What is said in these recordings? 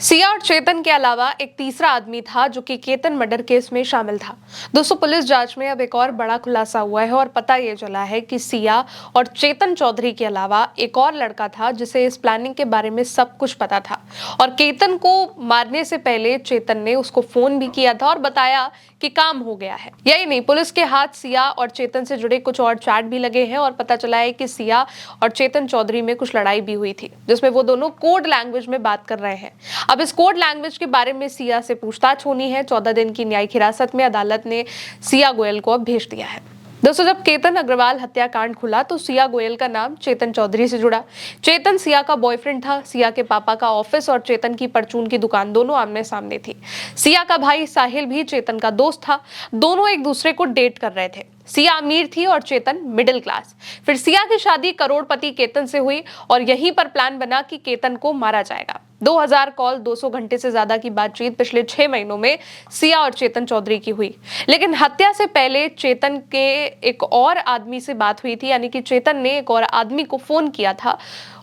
सिया और चेतन के अलावा एक तीसरा आदमी था जो कि केतन मर्डर केस में शामिल था। दोस्तों, पुलिस जांच में अब एक और बड़ा खुलासा हुआ है और पता ये चला है कि सिया और चेतन चौधरी के अलावा एक और लड़का था जिसे इस प्लानिंग के बारे में सब कुछ पता था। और केतन को मारने से पहले चेतन ने उसको फोन भी किया था और बताया कि काम हो गया है। यही नहीं, पुलिस के हाथ सिया और चेतन से जुड़े कुछ और चैट भी लगे हैं और पता चला है कि सिया और चेतन चौधरी में कुछ लड़ाई भी हुई थी जिसमें वो दोनों कोड लैंग्वेज में बात कर रहे हैं। अब इस कोड लैंग्वेज के बारे में सिया से पूछताछ होनी है। 14 दिन की न्यायिक हिरासत में अदालत ने सिया गोयल को अब भेज दिया है। दोस्तों, जब केतन अग्रवाल हत्याकांड खुला तो सिया गोयल का नाम चेतन चौधरी से जुड़ा। चेतन सिया का बॉयफ्रेंड था। सिया के पापा का ऑफिस और चेतन की परचून की दुकान दोनों आमने सामने थी। सिया का भाई साहिल भी चेतन का दोस्त था। दोनों एक दूसरे को डेट कर रहे थे। सिया अमीर थी और चेतन मिडिल क्लास। फिर सिया की शादी करोड़पति केतन से हुई और यहीं पर प्लान बना कि केतन को मारा जाएगा। 2000 कॉल, 200 घंटे से ज्यादा की बातचीत पिछले 6 महीनों में सिया और चेतन चौधरी की हुई। लेकिन हत्या से पहले चेतन के एक और आदमी से बात हुई थी, यानी कि चेतन ने एक और आदमी को फोन किया था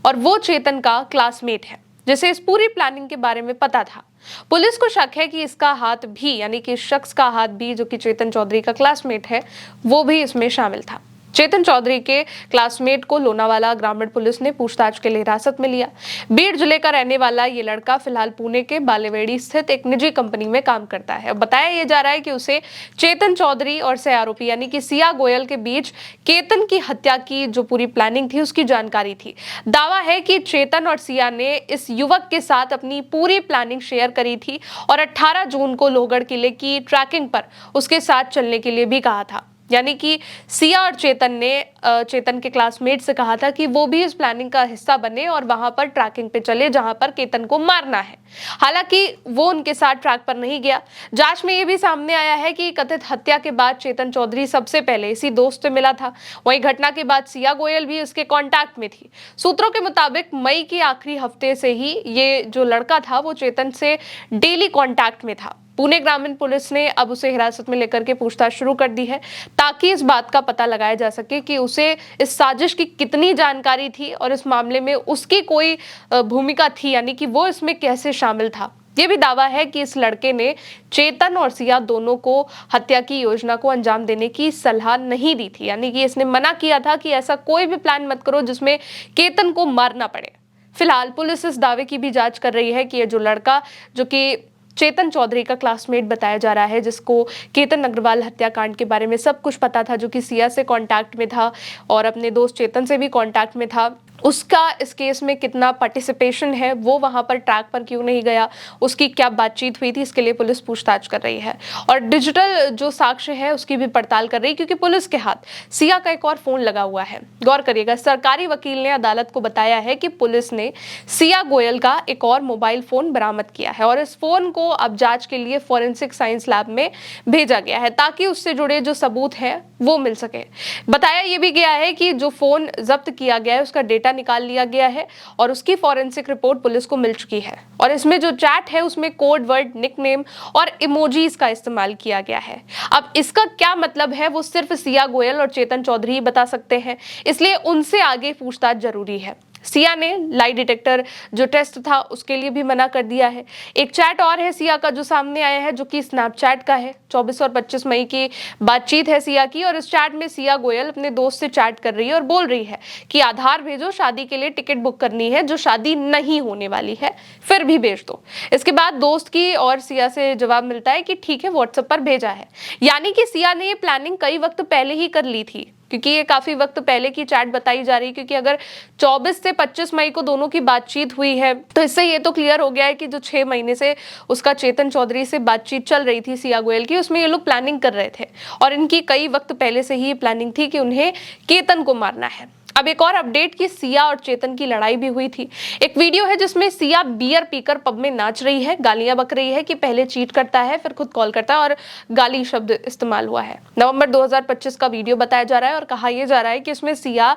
और वो चेतन का क्लासमेट है जिसे इस पूरी प्लानिंग के बारे में पता था। पुलिस को शक है कि इसका हाथ भी, यानी कि शख्स का हाथ भी जो कि चेतन चौधरी का क्लासमेट है, वो भी इसमें शामिल था। चेतन चौधरी के क्लासमेट को लोनावाला ग्रामीण पुलिस ने पूछताछ के लिए हिरासत में लिया। बीड़ जिले का रहने वाला ये लड़का फिलहाल पुणे के बालेवाड़ी स्थित एक निजी कंपनी में काम करता है। बताया यह जा रहा है कि उसे चेतन चौधरी और सह आरोपी यानी कि सिया गोयल के बीच केतन की हत्या की जो पूरी प्लानिंग थी उसकी जानकारी थी। दावा है कि चेतन और सिया ने इस युवक के साथ अपनी पूरी प्लानिंग शेयर करी थी और 18 जून को लोहगढ़ किले की ट्रैकिंग पर उसके साथ चलने के लिए भी कहा था। यानी कि सिया और चेतन ने चेतन के क्लासमेट से कहा था कि वो भी इस प्लानिंग का हिस्सा बने और वहां पर ट्रैकिंग पे चले जहां पर केतन को मारना है। हालांकि वो उनके साथ ट्रैक पर नहीं गया। जांच में ये भी सामने आया है कि कथित हत्या के बाद चेतन चौधरी सबसे पहले इसी दोस्त से मिला था। वहीं घटना के बाद सिया गोयल भी उसके कांटेक्ट में थी। सूत्रों के मुताबिक मई के आखिरी हफ्ते से ही ये जो लड़का था वो चेतन से डेली कांटेक्ट में था। पुणे ग्रामीण पुलिस ने अब उसे हिरासत में लेकर के पूछताछ शुरू कर दी है ताकि इस बात का पता लगाया जा सके कि उसे इस साजिश की कितनी जानकारी थी और इस मामले में उसकी कोई भूमिका थी, यानी कि वो इसमें कैसे शामिल था। ये भी दावा है कि इस लड़के ने चेतन और सिया दोनों को हत्या की योजना को अंजाम देने की सलाह नहीं दी थी, यानी कि इसने मना किया था कि ऐसा कोई भी प्लान मत करो जिसमें केतन को मारना पड़े। फिलहाल पुलिस इस दावे की भी जांच कर रही है कि ये जो लड़का जो कि चेतन चौधरी का क्लासमेट बताया जा रहा है, जिसको केतन अग्रवाल हत्याकांड के बारे में सब कुछ पता था, जो कि सिया से कांटेक्ट में था और अपने दोस्त चेतन से भी कांटेक्ट में था, उसका इस केस में कितना पार्टिसिपेशन है, वो वहां पर ट्रैक पर क्यों नहीं गया, उसकी क्या बातचीत हुई थी, इसके लिए पुलिस पूछताछ कर रही है। और डिजिटल जो साक्ष्य है उसकी भी पड़ताल कर रही है, क्योंकि पुलिस के हाथ सिया का एक और फोन लगा हुआ है। गौर करिएगा, सरकारी वकील ने अदालत को बताया है कि पुलिस ने सिया गोयल का एक और मोबाइल फोन बरामद किया है और इस फोन को अब जांच के लिए फॉरेंसिक साइंस लैब में भेजा गया है ताकि उससे जुड़े जो सबूत है वो मिल सके। बताया यह भी गया है कि जो फोन जब्त किया गया है उसका डेटा निकाल लिया गया है और उसकी फॉरेंसिक रिपोर्ट पुलिस को मिल चुकी है और इसमें जो चैट है उसमें कोड वर्ड, निकनेम और इमोजीज का इस्तेमाल किया गया है। अब इसका क्या मतलब है वो सिर्फ सिया गोयल और चेतन चौधरी ही बता सकते हैं, इसलिए उनसे आगे पूछताछ जरूरी है। सिया ने लाई डिटेक्टर जो टेस्ट था उसके लिए भी मना कर दिया है। एक चैट और है सिया का जो सामने आया है, जो कि स्नैपचैट का है। 24 और 25 मई की बातचीत है सिया की और इस चैट में सिया गोयल अपने दोस्त से चैट कर रही है और बोल रही है कि आधार भेजो, शादी के लिए टिकट बुक करनी है जो शादी नहीं होने वाली है, फिर भी भेज दो। इसके बाद दोस्त की और सिया से जवाब मिलता है कि ठीक है, व्हाट्सएप पर भेजा है। यानी कि सिया ने ये प्लानिंग कई वक्त पहले ही कर ली थी, क्योंकि ये काफी वक्त पहले की चैट बताई जा रही है। क्योंकि अगर 24 से 25 मई को दोनों की बातचीत हुई है तो इससे ये तो क्लियर हो गया है कि जो 6 महीने से उसका चेतन चौधरी से बातचीत चल रही थी सिया गोयल की, उसमें ये लोग प्लानिंग कर रहे थे और इनकी कई वक्त पहले से ही प्लानिंग थी कि उन्हें केतन को मारना है। अब एक और अपडेट की सिया और चेतन की लड़ाई भी हुई थी। एक वीडियो है जिसमें सिया बियर पीकर पब में नाच रही है, गालियां बक रही है कि पहले चीट करता है फिर खुद कॉल करता है और गाली शब्द इस्तेमाल हुआ है। नवंबर 2025 का वीडियो बताया जा रहा है और कहा यह जा रहा है कि इसमें सिया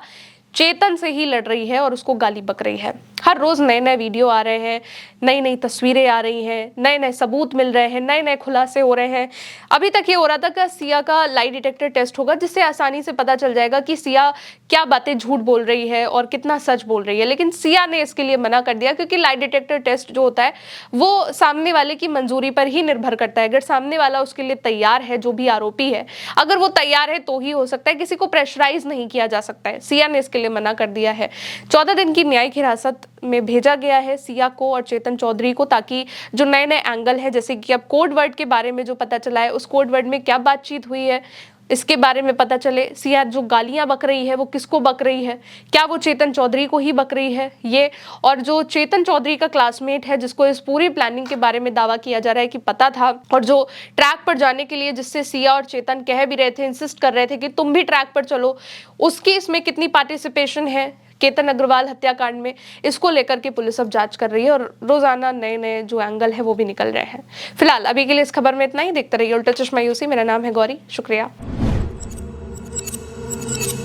चेतन से ही लड़ रही है और उसको गाली बक रही है। हर रोज नए नए वीडियो आ रहे हैं, नई नई तस्वीरें आ रही हैं, नए नए सबूत मिल रहे हैं, नए नए खुलासे हो रहे हैं। अभी तक ये हो रहा था कि सिया का लाई डिटेक्टर टेस्ट होगा, जिससे आसानी से पता चल जाएगा कि सिया क्या बातें झूठ बोल रही है और कितना सच बोल रही है। लेकिन सिया ने इसके लिए मना कर दिया, क्योंकि लाई डिटेक्टर टेस्ट जो होता है वो सामने वाले की मंजूरी पर ही निर्भर करता है। अगर सामने वाला उसके लिए तैयार है, जो भी आरोपी है, अगर वो तैयार है तो ही हो सकता है, किसी को प्रेशराइज नहीं किया जा सकता है। सिया ने इसके लिए मना कर दिया है। 14 दिन की न्यायिक हिरासत में भेजा गया है सिया को और चेतन चौधरी को, ताकि जो नए नए एंगल है, जैसे कि अब कोड वर्ड के बारे में जो पता चला है, उस कोड वर्ड में क्या बातचीत हुई है, इसके बारे में पता चले। सिया जो गालियां बक रही है वो किसको बक रही है, क्या वो चेतन चौधरी को ही बक रही है ये, और जो चेतन चौधरी का क्लासमेट है जिसको इस पूरी प्लानिंग के बारे में दावा किया जा रहा है कि पता था, और जो ट्रैक पर जाने के लिए जिससे सिया और चेतन कह भी रहे थे, इंसिस्ट कर रहे थे कि तुम भी ट्रैक पर चलो, उसकी इसमें कितनी पार्टिसिपेशन है केतन अग्रवाल हत्याकांड में, इसको लेकर के पुलिस अब जांच कर रही है और रोजाना नए नए जो एंगल है वो भी निकल रहे हैं। फिलहाल अभी के लिए इस खबर में इतना ही। देखते रहिए उल्टा चश्मा यूसी। मेरा नाम है गौरी, शुक्रिया।